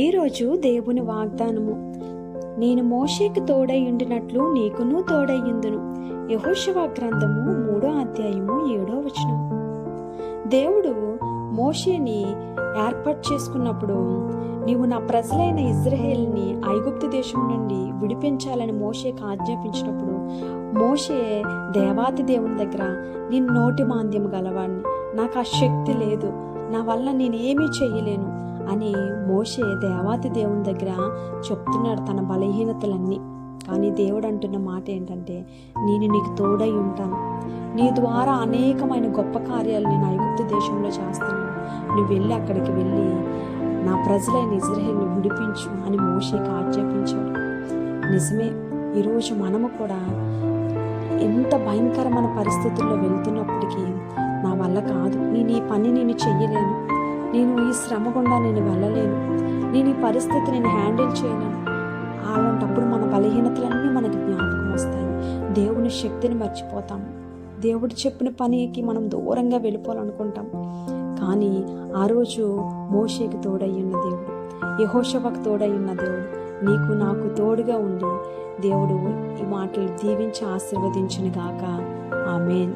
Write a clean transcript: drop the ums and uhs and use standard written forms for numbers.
ఈరోజు దేవుని వాగ్దానము, నేను మోషేకి తోడైయుండినట్లు నీకును తోడయ్యుందును. యెహోషువ గ్రంథము 3:7. దేవుడు మోషేని ఏర్పాటు చేసుకున్నప్పుడు, నీవు నా ప్రజలైన ఇజ్రాయేలుని ఐగుప్తు దేశం నుండి విడిపించాలని మోషేకి ఆజ్ఞాపించినప్పుడు, మోషే దేవాతి దేవుని దగ్గర, నేను నోటి మాంద్యం గలవాడిని, నాకు ఆ శక్తి లేదు, నా వల్ల నేనేమీ చెయ్యలేను అని మోషే దేవాతి దేవుని దగ్గర చెప్తున్నాడు తన బలహీనతలన్నీ. కానీ దేవుడు అంటున్న మాట ఏంటంటే, నేను నీకు తోడై ఉంటాను, నీ ద్వారా అనేకమైన గొప్ప కార్యాలు నేను ఐగుప్తు దేశంలో చేస్తున్నాను, నువ్వు వెళ్ళి అక్కడికి వెళ్ళి నా ప్రజలైన ఇజ్రాయేలుని విడిపించు అని మోషేకి ఆజ్ఞాపించాడు. నిజమే, ఈరోజు మనము కూడా ఎంత భయంకరమైన పరిస్థితుల్లో వెళ్తున్నప్పటికీ, నా వల్ల కాదు, నేను ఈ పని నేను చెయ్యలేను, నేను ఈ శ్రమ గుండా నేను వెళ్ళలేను, నేను ఈ పరిస్థితి నేను హ్యాండిల్ చేయలేను, అలాంటప్పుడు మన బలహీనతలన్నీ మనకు జ్ఞాపకం వస్తాయి. దేవుని శక్తిని మర్చిపోతాం, దేవుడు చెప్పిన పనికి మనం దూరంగా వెళ్ళిపోవాలనుకుంటాం. కానీ ఆ రోజు మోషేకి తోడయ్యున్న దేవుడు, యెహోషువకు తోడయ్యున్న దేవుడు, నీకు నాకు తోడుగా ఉండి దేవుడు ఈ మాటలు దీవించి ఆశీర్వదించును గాక. ఆమేన్.